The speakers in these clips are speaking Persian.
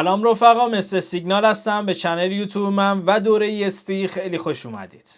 سلام رفقا، مثل سیگنال هستم. به چنل یوتیوب من و دوره EST خیلی خوش اومدید.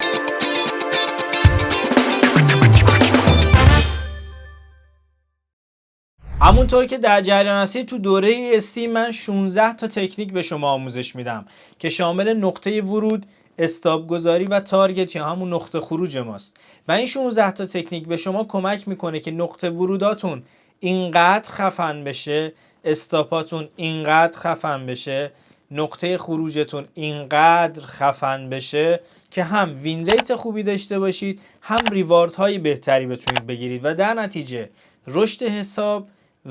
همونطور که در جریان هستید تو دوره EST من 16 تا تکنیک به شما آموزش میدم که شامل نقطه ورود، استاپ گذاری و تارگت یا همون نقطه خروج ماست. و این 16 تا تکنیک به شما کمک میکنه که نقطه وروداتون اینقدر خفن بشه، استاپاتون اینقدر خفن بشه، نقطه خروجتون اینقدر خفن بشه که هم وین ریت خوبی داشته باشید، هم ریوارد های بهتری بتونید بگیرید و در نتیجه رشد حساب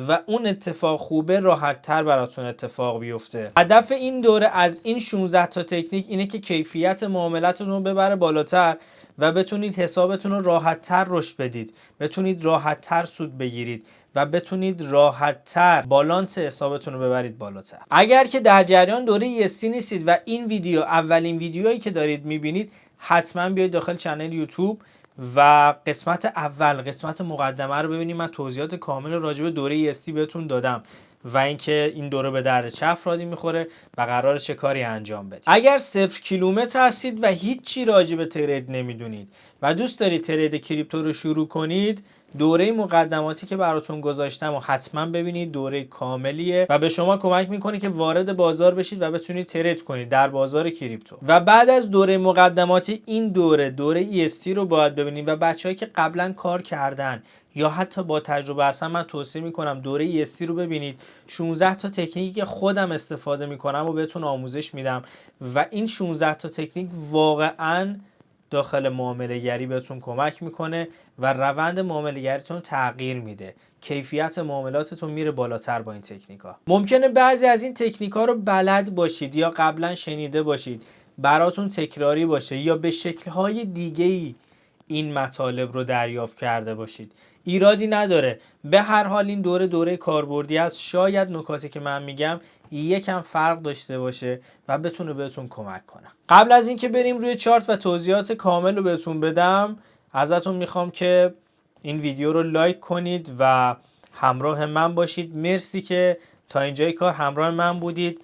و اون اتفاق خوبه راحت تر براتون اتفاق بیفته. هدف این دوره از این 16 تا تکنیک اینه که کیفیت معاملاتتون رو ببره بالاتر و بتونید حسابتون رو راحت تر رشد بدید، بتونید راحت تر سود بگیرید و بتونید راحت تر بالانس حسابتون رو ببرید بالاتر. اگر که در جریان دوره EST نیستید و این ویدیو اولین ویدیویی که دارید میبینید، حتما بیاید داخل چنل یوتیوب و قسمت اول، قسمت مقدمه رو ببینید. من توضیحات کامل راجع به دوره EST بهتون دادم و اینکه این دوره به درد چه افرادی میخوره و قراره چه کاری انجام بدید. اگر 0 کیلومتر هستید و هیچی راجع به ترید نمیدونید و دوست دارید ترید کریپتو رو شروع کنید، دوره مقدماتی که براتون گذاشتم و حتما ببینید. دوره کاملیه و به شما کمک میکنه که وارد بازار بشید و بتونید ترید کنید در بازار کریپتو. و بعد از دوره مقدماتی این دوره EST رو باید ببینید و بچه‌هایی که قبلا کار کردن یا حتی با تجربه هستن، من توصیه میکنم دوره EST رو ببینید. 16 تا تکنیکی که خودم استفاده میکنم و بهتون آموزش میدم و این 16 تا تکنیک واقعاً داخل معامله گری بهتون کمک میکنه و روند معامله گریتون تغییر میده. کیفیت معاملاتتون میره بالاتر با این تکنیکا. ممکنه بعضی از این تکنیکا رو بلد باشید یا قبلا شنیده باشید، براتون تکراری باشه یا به شکل‌های دیگه‌ای این مطالب رو دریافت کرده باشید. ایرادی نداره. به هر حال این دوره کاربردی است. شاید نکاتی که من میگم یکم فرق داشته باشه و بتونه بهتون کمک کنه. قبل از اینکه بریم روی چارت و توضیحات کامل رو بهتون بدم، ازتون میخوام که این ویدیو رو لایک کنید و همراه من باشید. مرسی که تا اینجای کار همراه من بودید،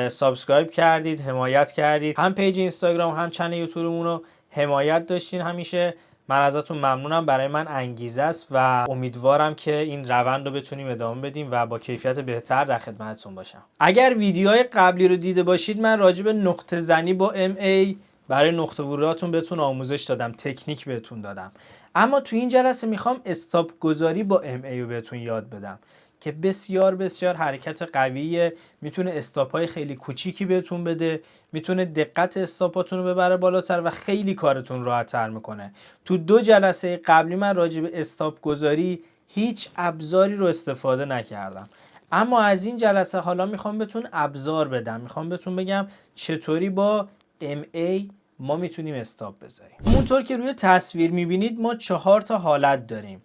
سابسکرایب کردید، حمایت کردید، هم پیج اینستاگرام هم چنل یوتیوبمون رو حمایت داشتین. همیشه من ازتون ممنونم. برای من انگیزه است و امیدوارم که این روند رو بتونیم ادامه بدیم و با کیفیت بهتر در خدمتتون باشم. اگر ویدیوهای قبلی رو دیده باشید، من راجع به نقطه زنی با MA برای نقطه وروداتون بهتون آموزش دادم، تکنیک بهتون دادم. اما تو این جلسه میخوام استاپ گذاری با MA رو بهتون یاد بدم که بسیار حرکت قویه. میتونه استاپ های خیلی کوچیکی بهتون بده، میتونه دقت استاپاتون رو ببره بالاتر و خیلی کارتون راحت تر میکنه. تو 2 جلسه قبلی من راجع به استاپ گذاری هیچ ابزاری رو استفاده نکردم، اما از این جلسه حالا میخوام بهتون ابزار بدم. میخوام بهتون بگم چطوری با MA ما میتونیم استاپ بذاریم. همونطور که روی تصویر میبینید ما 4 تا حالت داریم.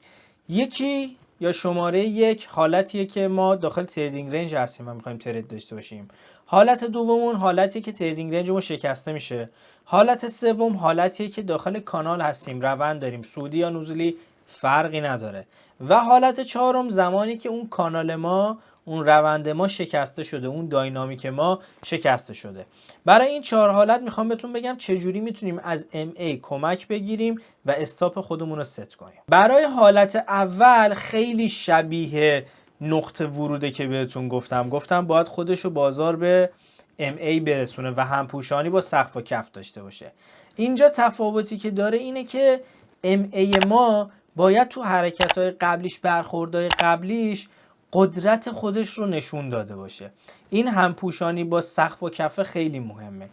یکی یا شماره 1 حالتیه که ما داخل تریدینگ رنج هستیم و میخوایم ترید داشته باشیم. حالت دومون حالتیه که تریدینگ رنجمون شکسته میشه. حالت سوم حالتیه که داخل کانال هستیم، روند داریم، صعودی یا نزولی فرقی نداره. و حالت چهارم زمانی که اون کانال ما، اون روند ما شکسته شده، اون داینامیک ما شکسته شده. برای این 4 حالت میخوام بهتون بگم چجوری میتونیم از MA کمک بگیریم و استاپ خودمون رو ست کنیم. برای حالت اول خیلی شبیه نقطه وروده که بهتون گفتم باید خودشو بازار به MA برسونه و همپوشانی با سقف و کف داشته باشه. اینجا تفاوتی که داره اینه که MA ما باید تو حرکت‌های قبلیش، برخوردهای قبلیش قدرت خودش رو نشون داده باشه. این همپوشانی با سقف و کف خیلی مهمه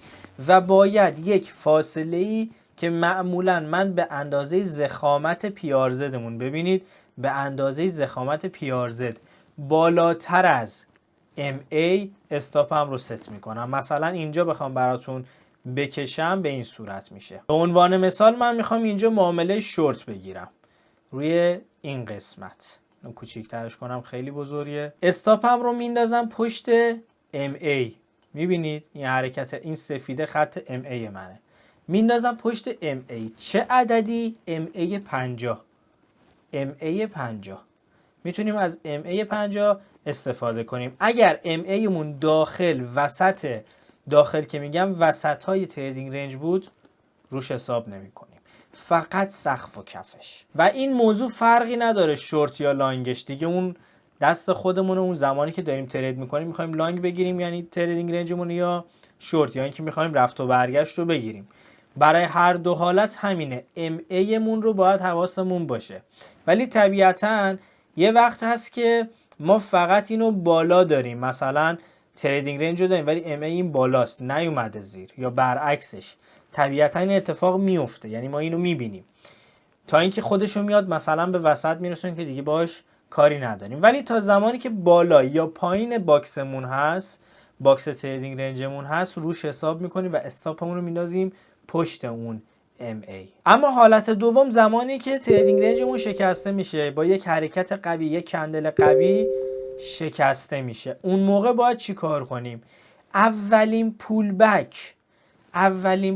و باید یک فاصله‌ای که معمولاً من به اندازه ضخامت پیارزدمون، ببینید به اندازه ضخامت پیارزد بالاتر از MA استاپم رو ست میکنم. مثلا اینجا بخوام براتون بکشم به این صورت میشه. به عنوان مثال من میخوام اینجا معامله شورت بگیرم روی این قسمت، کوچیک‌ترش کنم خیلی بزرگه. استاپم رو میندازم پشت MA. میبینید این حرکت، این سفیده خط MA منه. میندازم پشت MA. چه عددی؟ MA 50. MA 50. میتونیم از MA50 استفاده کنیم. اگر MA مون داخل که میگم وسط های تریدینگ رنج بود، روش حساب نمی کنیم، فقط سقف و کفش. و این موضوع فرقی نداره شورت یا لانگش، دیگه اون دست خودمونه. اون زمانی که داریم ترید میکنیم میخوایم لانگ بگیریم یعنی تریدینگ رنجمون، یا شورت یا اینکه میخوایم رفت و برگشت رو بگیریم. برای هر دو حالت همینه، MA مون رو باید حواسمون باشه. ولی طبیعتاً یه وقت هست که ما فقط اینو بالا داریم، مثلا تریدینگ رنج رو داریم ولی MA این بالاست نیومده زیر، یا برعکسش. طبیعتا این اتفاق میفته، یعنی ما اینو میبینیم تا اینکه خودشو میاد مثلا به وسط میرسون که دیگه باش کاری نداریم. ولی تا زمانی که بالا یا پایین باکسمون هست، باکس تریدینگ رنجمون هست، روش حساب میکنیم و استاپمون رو میندازیم پشت اون MA. اما حالت دوم زمانی که تریدینگ رنجمون شکسته میشه، با یک حرکت قوی، یک کندل قوی شکسته میشه، اون موقع باید چی کار کنیم؟ اولین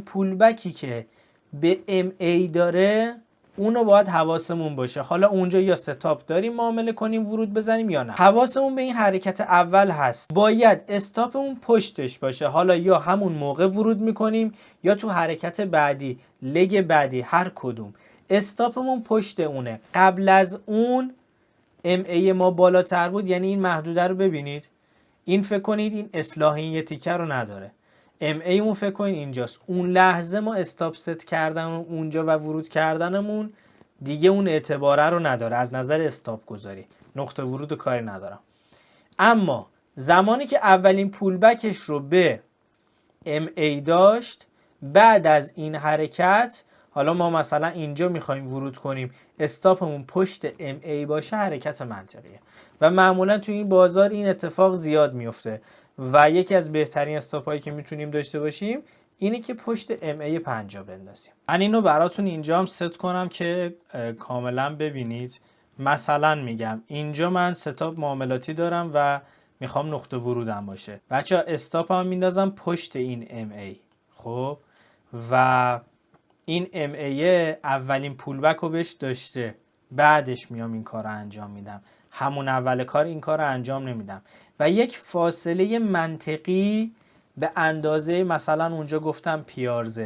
پول بکی که به MA داره اونو باید حواسمون باشه. حالا اونجا یا ستاپ داریم معامله کنیم ورود بزنیم یا نه، حواسمون به این حرکت اول هست، باید استاپمون پشتش باشه. حالا یا همون موقع ورود میکنیم یا تو حرکت بعدی، لگ بعدی، هر کدوم استاپمون پشت اونه. قبل از اون MA ما بالاتر بود، یعنی این محدوده رو ببینید، این فکر کنید این اصلاح این یه تیکه رو نداره، MA مون فکر کنید اینجاست. اون لحظه ما استاپ ست کردن اونجا و ورود کردنمون دیگه اون اعتباره رو نداره از نظر استاپ گذاری، نقطه ورود و کاری ندارم. اما زمانی که اولین پول بکش رو به MA داشت، بعد از این حرکت، حالا ما مثلا اینجا میخوایم ورود کنیم، استاپمون پشت MA باشه، حرکت منطقیه و معمولا تو این بازار این اتفاق زیاد میفته. و یکی از بهترین استاپ هایی که میتونیم داشته باشیم اینه که پشت MA 50 بندازیم. من اینو براتون اینجا هم ست کنم که کاملا ببینید. مثلا میگم اینجا من ستاپ معاملاتی دارم و میخوام نقطه ورودم باشه، بچه ها استاپ هم میندازم پشت این MA. خب و این MA اولین پول بک رو بهش داشته، بعدش میام این کار رو انجام میدم، همون اول کار این کار رو انجام نمیدم. و یک فاصله منطقی به اندازه مثلا اونجا گفتم PRZ،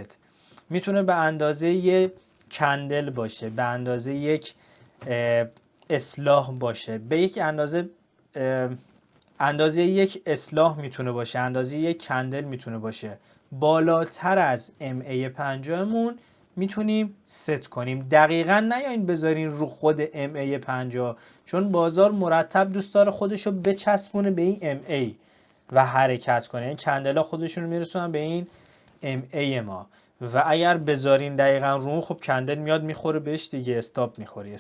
میتونه به اندازه یک کندل باشه، به اندازه یک اصلاح باشه، به یک اندازه یک اصلاح میتونه باشه، اندازه یک کندل میتونه باشه. بالاتر از MA 50 مون میتونیم ست کنیم. دقیقا نیاین بذارین رو خود MA 50، چون بازار مرتب دوست داره خودشو بچسبونه به این MA و حرکت کنه. این کندلا خودشون میرسونن به این MA ما و اگر بذارین دقیقا رو، خب کندل میاد میخوره بهش دیگه، استاپ میخوری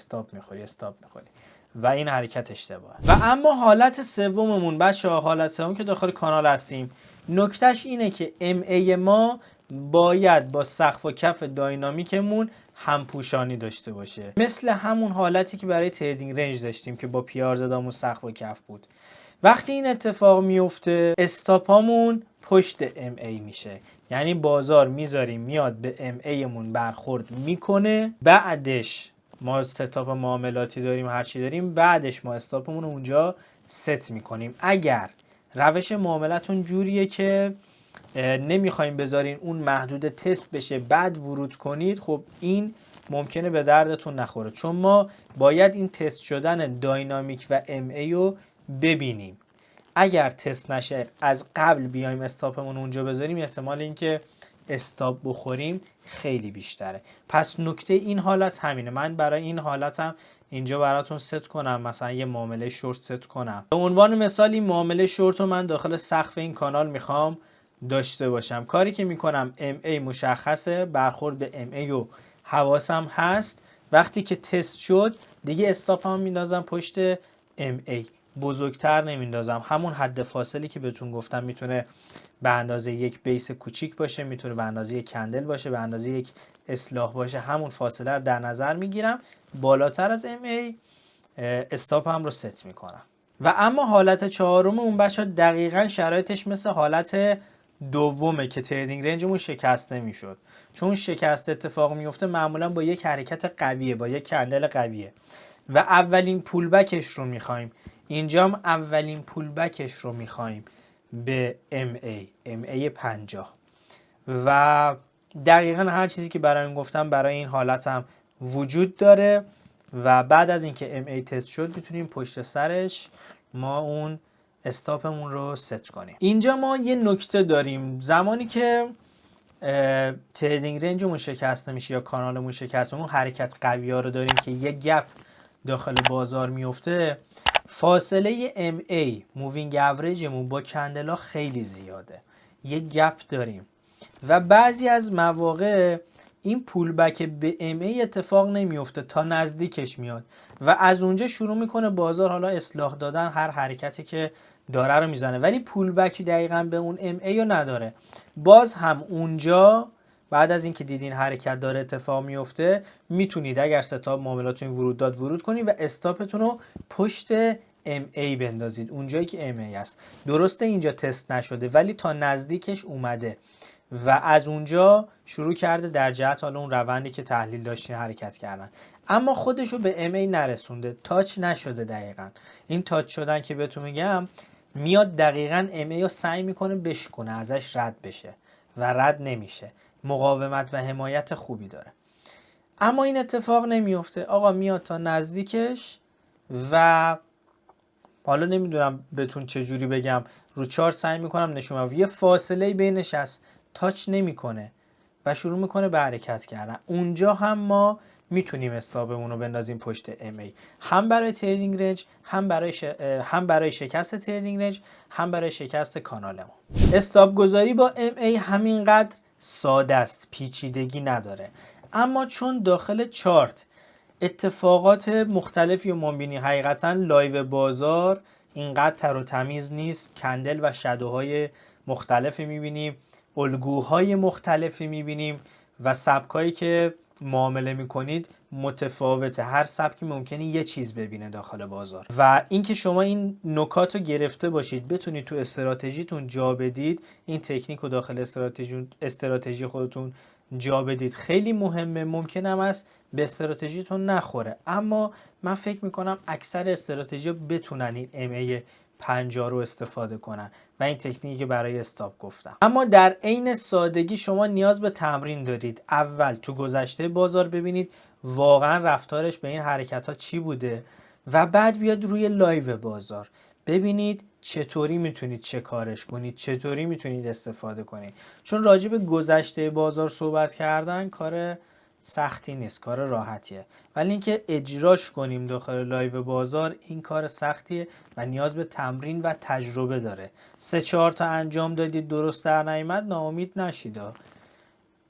و این حرکت اشتباهه. و اما حالت سوممون بچه‌ها، حالت سوم که داخل کانال هستیم، نکتهش اینه که MA ما باید با سقف و کف داینامیکمون همپوشانی داشته باشه، مثل همون حالتی که برای تریدینگ رنج داشتیم که با PR زدامون سقف و کف بود. وقتی این اتفاق میفته استاپامون پشت MA میشه، یعنی بازار میذاریم میاد به MA مون برخورد میکنه، بعدش ما ستاپ معاملاتی داریم، هرچی داریم، بعدش ما استاپمون رو اونجا ست میکنیم. اگر روش معاملتون جوریه که نمیخوایم بذارین اون محدود تست بشه بعد ورود کنید، خب این ممکنه به دردتون نخوره، چون ما باید این تست شدن داینامیک و MA رو ببینیم. اگر تست نشه از قبل بیایم استاپمون اونجا بذاریم، احتمال اینکه استاپ بخوریم خیلی بیشتره. پس نکته این حالت همینه. من برای این حالتم اینجا براتون ست کنم، مثلا یه معامله شورت ست کنم. به عنوان مثال این معامله شورت رو من داخل سقف این کانال میخوام داشته باشم. کاری که میکنم MA مشخصه، برخورد به MA و حواسم هست. وقتی که تست شد دیگه استاپم میندازم پشت MA، بزرگتر نمیندازم. همون حد فاصلی که بهتون گفتم میتونه به اندازه یک بیس کوچیک باشه، میتونه به اندازه یک کندل باشه، به اندازه یک اصلاح باشه، همون فاصله رو در نظر میگیرم. بالاتر از MA استاپ هم رو ست میکنم. و اما حالت چهارم اون بچه دقیقا شرایطش مثل حالت دومه که تریدینگ رنجمون شکسته میشد. چون شکست اتفاق میفته معمولا با یک حرکت قویه، با یک کندل قویه. و اولین پولبکش رو میخوایم. اینجا هم اولین پولبکش رو میخوایم به MA 50 و دقیقا هر چیزی که برای این گفتم برای این حالت هم وجود داره و بعد از اینکه MA تست شد میتونیم پشت سرش ما اون استاپمون رو ست کنیم. اینجا ما یه نکته داریم، زمانی که تریدینگ رنجمون شکسته میشه یا کانالمون شکسته، اون حرکت قوی ها رو داریم که یه گپ داخل بازار میفته، فاصله MA مووینگ اوریجمون با کندلا خیلی زیاده، یه گپ داریم و بعضی از مواقع این پولبک به MA اتفاق نمیفته تا نزدیکش میاد و از اونجا شروع میکنه بازار حالا اصلاح دادن هر حرکتی که داره رو میزنه، ولی پولبکی دقیقا به اون MA رو نداره. باز هم اونجا بعد از اینکه دیدین حرکت داره اتفاق میفته میتونید اگر ستاپ معاملاتتون ورود داد ورود کنید و استاپتون رو پشت MA بندازید، اونجایی که MA است. درسته اینجا تست نشده ولی تا نزدیکش اومده و از اونجا شروع کرده در جهت حالا اون روندی که تحلیل داشتین حرکت کردن، اما خودشو به MA نرسونده، تاچ نشده. دقیقا این تاچ شدن که بهتون میگم میاد دقیقا MA رو سعی میکنه بشکنه، ازش رد بشه و رد نمیشه، مقاومت و حمایت خوبی داره، اما این اتفاق نمیفته. آقا میاد تا نزدیکش و حالا نمیدونم بهتون چجوری بگم، رو چارت سعی میکنم نشون بدم، یه فاصله بینش هست، تاچ نمیکنه و شروع میکنه به حرکت کردن. اونجا هم ما میتونیم استاپمون رو بندازیم پشت MA، هم برای تریدینگ رنج، هم برای شکست تریدینگ رنج، هم برای شکست کانالمون. استاپ گذاری با MA همینقدر ساده است، پیچیدگی نداره، اما چون داخل چارت اتفاقات مختلفی رو ما می‌بینی، حقیقتا لایو بازار اینقدر تر و تمیز نیست، کندل و شادوهای مختلفی می‌بینیم، الگوهای مختلفی می‌بینیم و سبکایی که معامله می‌کنید متفاوته، هر سبکی ممکنه یه چیز ببینه داخل بازار و اینکه شما این نکات رو گرفته باشید بتونید تو استراتژیتون جا بدید، این تکنیک رو داخل استراتژی خودتون جا بدید خیلی مهمه. ممکن هم است به استراتژیتون نخوره، اما من فکر میکنم اکثر استراتژی بتونن این MA 50 رو استفاده کنن و این تکنیکی که برای استاپ گفتم. اما در عین سادگی شما نیاز به تمرین دارید. اول تو گذشته بازار ببینید واقعا رفتارش به این حرکت ها چی بوده و بعد بیاد روی لایو بازار ببینید چطوری میتونید چه کارش کنید، چطوری میتونید استفاده کنید. چون راجع به گذشته بازار صحبت کردن کار سختی نیست، کار راحتیه، ولی اینکه اجراش کنیم داخل لایو بازار این کار سختیه و نیاز به تمرین و تجربه داره. 3-4 تا انجام دادید درست در نیامد ناامید نشید،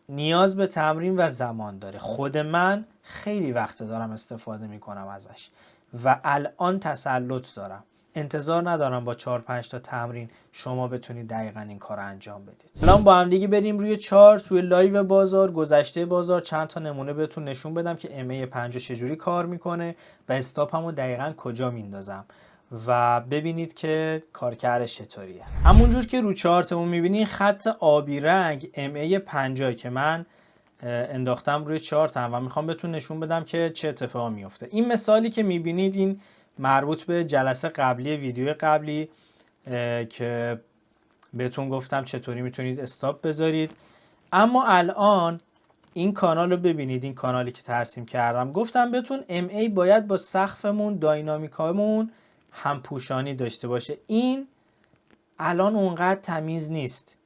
نیاز به تمرین و زمان داره. خود من خیلی وقت دارم استفاده میکنم ازش و الان تسلط دارم، انتظار ندارم با 4-5 تا تمرین شما بتونید دقیقا این کار رو انجام بدید. الان با هم دیگه بریم روی چارت، روی لایو بازار، گذشته بازار، چند تا نمونه بهتون نشون بدم که MA 50 چجوری کار میکنه و استاپمو دقیقا کجا میندازم و ببینید که کارکردش چطوریه. همونجور که رو چارتمون میبینید خط آبی رنگ MA 50 که من انداختم روی چارتم و میخوام بهتون نشون بدم که چه اتفاقی میفته. این مثالی که میبینید این مربوط به جلسه قبلی، ویدیو قبلی که بهتون گفتم چطوری میتونید استاپ بذارید. اما الان این کانال رو ببینید، این کانالی که ترسیم کردم، گفتم بهتون MA باید با سقفمون داینامیکامون همپوشانی داشته باشه. این الان اونقدر تمیز نیست،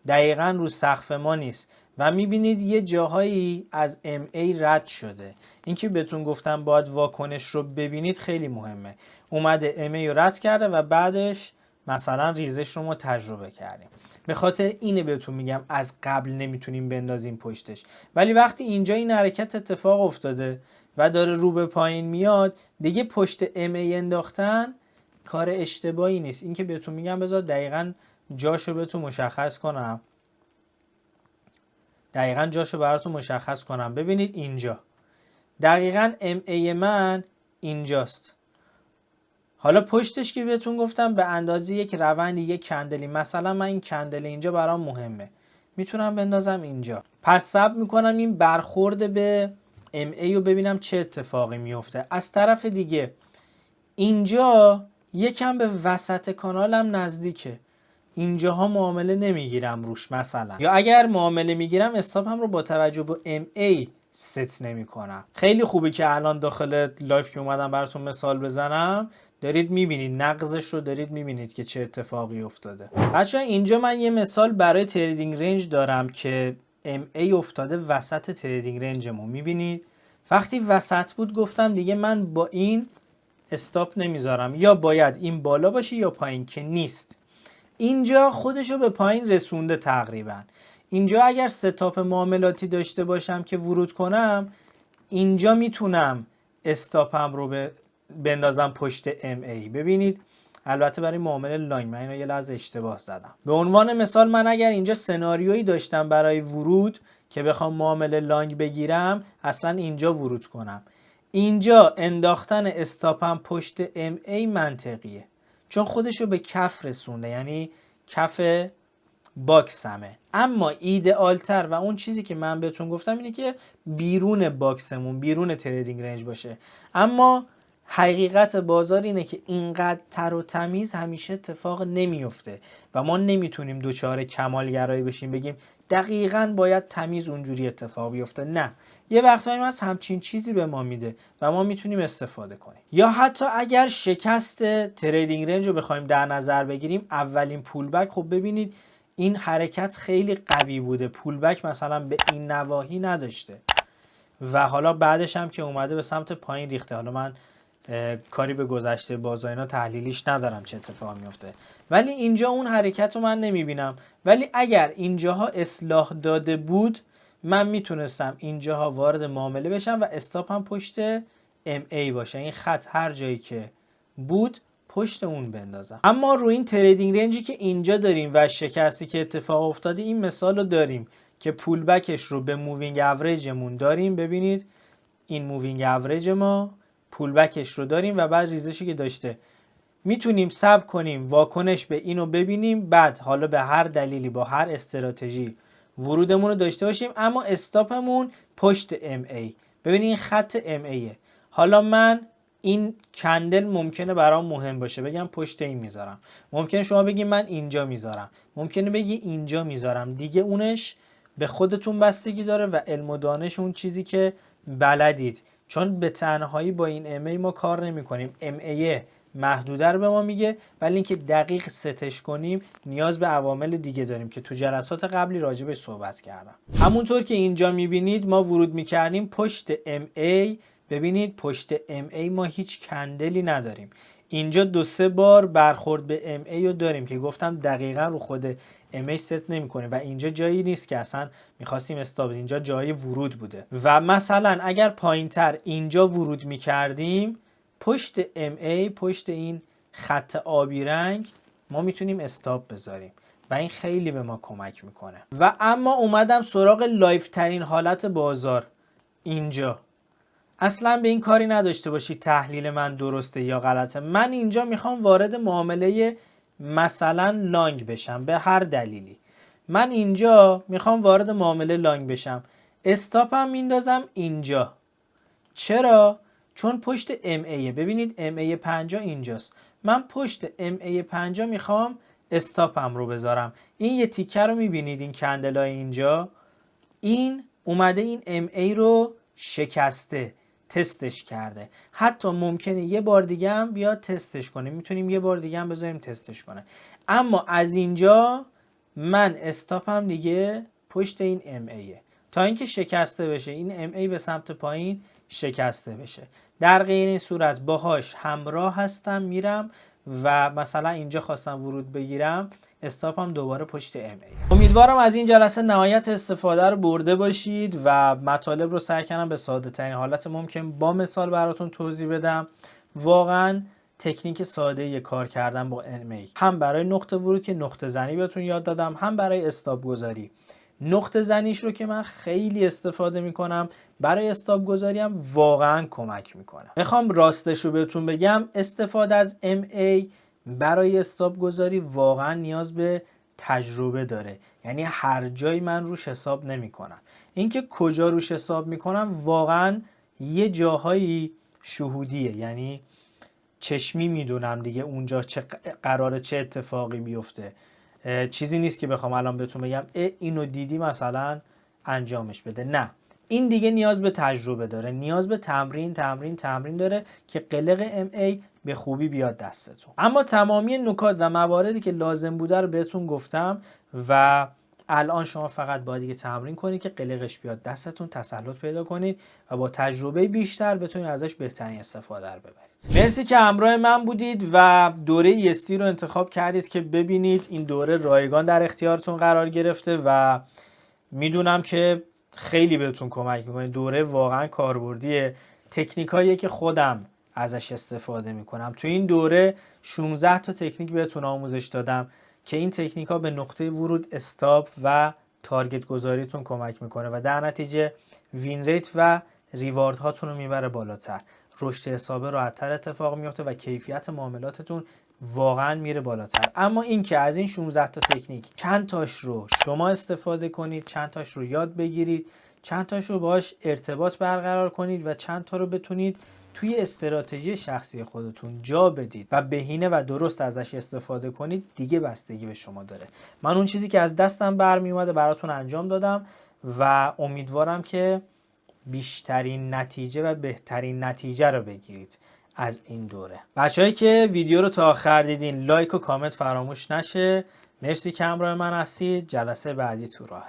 دقیقا رو سقف ما نیست و میبینید یه جاهایی از MA رد شده. این که بهتون گفتم باید واکنش رو ببینید خیلی مهمه. اومده MA رو رد کرده و بعدش مثلا ریزش رو ما تجربه کردیم. به خاطر اینه بهتون میگم از قبل نمیتونیم بندازیم پشتش، ولی وقتی اینجا این حرکت اتفاق افتاده و داره رو به پایین میاد دیگه پشت MA انداختن کار اشتباهی نیست. این که بهتون میگم بذار دقیقاً جاشو بهتون مشخص کنم، دقیقاً جاشو براتون مشخص کنم. ببینید اینجا دقیقاً MA من اینجاست. حالا پشتش که بهتون گفتم به اندازه یک روند، یک کندلی، مثلا من این کندل اینجا برام مهمه، میتونم بندازم اینجا. پس صبر میکنم این برخورد به MA رو ببینم چه اتفاقی میفته. از طرف دیگه اینجا یکم به وسط کانالم نزدیکه، اینجاها معامله نمیگیرم روش مثلا، یا اگر معامله میگیرم استاپم رو با توجه به MA ست نمی کنم. خیلی خوبه که الان داخل لایف که اومدم براتون مثال بزنم دارید میبینید، نقضش رو دارید میبینید که چه اتفاقی افتاده. بچه‌ها اینجا من یه مثال برای تریدینگ رنج دارم که MA افتاده وسط تریدینگ رنجمون. میبینید وقتی وسط بود گفتم دیگه من با این استاپ نمیذارم، یا باید این بالا باشه یا پایین، که نیست. اینجا خودشو به پایین رسونده تقریبا. اینجا اگر ستاپ معاملاتی داشته باشم که ورود کنم، اینجا میتونم استاپم رو بندازم پشت MA. ببینید البته برای معامله لانگ من اینو یه لحظه اشتباه زدم. به عنوان مثال من اگر اینجا سناریویی داشتم برای ورود که بخوام معامله لانگ بگیرم، اصلا اینجا ورود کنم، اینجا انداختن استاپم پشت MA منطقیه، چون خودشو به کف رسونده، یعنی کف باکسمه. اما ایدئالتر و اون چیزی که من بهتون گفتم اینه که بیرون باکسمون، بیرون تریدینگ رنج باشه. اما حقیقت بازار اینه که اینقدر تر و تمیز همیشه اتفاق نمیفته و ما نمیتونیم دوچار کمالگرایی بشیم بگیم دقیقاً باید تمیز اونجوری اتفاق بیفته. نه، یه وقتایی از همچین چیزی به ما میده و ما میتونیم استفاده کنیم. یا حتی اگر شکست تریدینگ رنج رو بخوایم در نظر بگیریم، اولین پولبک، خب ببینید این حرکت خیلی قوی بوده، پولبک مثلا به این نواحی نداشته و حالا بعدش هم که اومده به سمت پایین ریخته. حالا من کاری به گذشته بازار اینا تحلیلیش ندارم چه اتفاقی میفته، ولی اینجا اون حرکت رو من نمیبینم. ولی اگر اینجاها اصلاح داده بود من میتونستم اینجاها وارد معامله بشم و استاپم پشت MA باشه، این خط هر جایی که بود پشت اون بندازم. اما روی این تریدینگ رنجی که اینجا داریم و شکستی که اتفاق افتاده، این مثال رو داریم که پول بکش رو به مووینگ اوریجمون داریم. ببینید این مووینگ اوریج ما، پول بکش رو داریم و بعد ریزشی که داشته، میتونیم صبر کنیم واکنش به اینو ببینیم، بعد حالا به هر دلیلی با هر استراتژی ورودمون رو داشته باشیم، اما استاپمون پشت MA. ببینید این خط MA. حالا من این کندل ممکنه برام مهم باشه بگم پشت این میذارم، ممکنه شما بگی من اینجا میذارم، ممکنه بگی اینجا میذارم، دیگه اونش به خودتون بستگی داره و علم و دانش اون چیزی که بلدید، چون به تنهایی با این MA ما کار نمی کنیم. MA محدوده رو به ما میگه، ولی اینکه دقیق ستش کنیم نیاز به عوامل دیگه داریم که تو جلسات قبلی راجع بهش صحبت کردم. همونطور که اینجا میبینید ما ورود میکردیم پشت MA. ببینید پشت MA ما هیچ کندلی نداریم. اینجا 2-3 بار برخورد به MA رو داریم که گفتم دقیقا رو خود MA ست نمی کنیم و اینجا جایی نیست که اصلا میخواستیم استاب، اینجا جای ورود بوده. و مثلا اگر پایین تر اینجا ورود میکردیم پشت MA، پشت این خط آبی رنگ، ما میتونیم استاپ بذاریم و این خیلی به ما کمک میکنه. و اما اومدم سراغ لایف ترین حالت بازار. اینجا اصلا به این کاری نداشته باشید تحلیل من درسته یا غلطه. من اینجا میخوام وارد معامله مثلا لانگ بشم به هر دلیلی. من اینجا میخوام وارد معامله لانگ بشم، استاپم میندازم اینجا. چرا؟ چون پشت MA. ببینید MA 50 اینجاست، من پشت MA 50 میخوام استاپم رو بذارم. این یه تیکه رو میبینید، این کندلای اینجا، این اومده این MA رو شکسته، تستش کرده. حتی ممکنه یه بار دیگه هم بیاد تستش کنه، میتونیم یه بار دیگه هم بذاریم تستش کنه. اما از اینجا من استاپم دیگه پشت این MA تا اینکه شکسته بشه، این MA به سمت پایین شکسته بشه. در غیر این صورت باهاش همراه هستم میرم و مثلا اینجا خواستم ورود بگیرم، استاپم دوباره پشت MA. امیدوارم از این جلسه نهایت استفاده رو برده باشید و مطالب رو سعی کردم به ساده ترین حالت ممکن با مثال براتون توضیح بدم. واقعا تکنیک ساده کار کردن با MA، هم برای نقطه ورود که نقطه زنی بهتون یاد دادم، هم برای استاپ گذاری. نقطه زنیش رو که من خیلی استفاده میکنم، برای استاپ گذاری هم واقعا کمک میکنه. میخوام راستش رو بهتون بگم، استفاده از MA برای استاپ گذاری واقعا نیاز به تجربه داره، یعنی هر جایی من روش حساب نمی کنم. اینکه کجا روش حساب می کنم واقعا یه جاهایی شهودیه، یعنی چشمی میدونم دیگه اونجا قراره چه اتفاقی بیفته. چیزی نیست که بخوام الان بهتون بگم اینو دیدی مثلا انجامش بده، نه، این دیگه نیاز به تجربه داره، نیاز به تمرین داره که قلق MA به خوبی بیاد دستتون. اما تمامی نکات و مواردی که لازم بوده رو بهتون گفتم و الان شما فقط باید دیگه تمرین کنید که قلقش بیاد دستتون، تسلط پیدا کنید و با تجربه بیشتر بتونید ازش بهترین استفاده رو ببرید. مرسی که همراه من بودید و دوره EST رو انتخاب کردید که ببینید. این دوره رایگان در اختیارتون قرار گرفته و میدونم که خیلی بهتون کمک میکنه. دوره واقعا کاربردیه، تکنیکاییه که خودم ازش استفاده میکنم. تو این دوره 16 تا تکنیک بهتون آموزش دادم که این تکنیک ها به نقطه ورود، استاپ و تارگت گذاریتون کمک میکنه و در نتیجه وین ریت و ریوارد هاتون رو میبره بالاتر، رشد حسابه راحت‌تر اتفاق میفته و کیفیت معاملاتتون واقعا میره بالاتر. اما این که از این 16 تا تکنیک چند تاش رو شما استفاده کنید، چند تاش رو یاد بگیرید، چند تاش رو باهاش ارتباط برقرار کنید و چند تا رو بتونید توی استراتژی شخصی خودتون جا بدید و بهینه و درست ازش استفاده کنید، دیگه بستگی به شما داره. من اون چیزی که از دستم برمی اومده براتون انجام دادم و امیدوارم که بیشترین نتیجه و بهترین نتیجه رو بگیرید از این دوره. بچه‌هایی که ویدیو رو تا آخر دیدین، لایک و کامنت فراموش نشه. مرسی که همراه من هستید. جلسه بعدی تو راهه.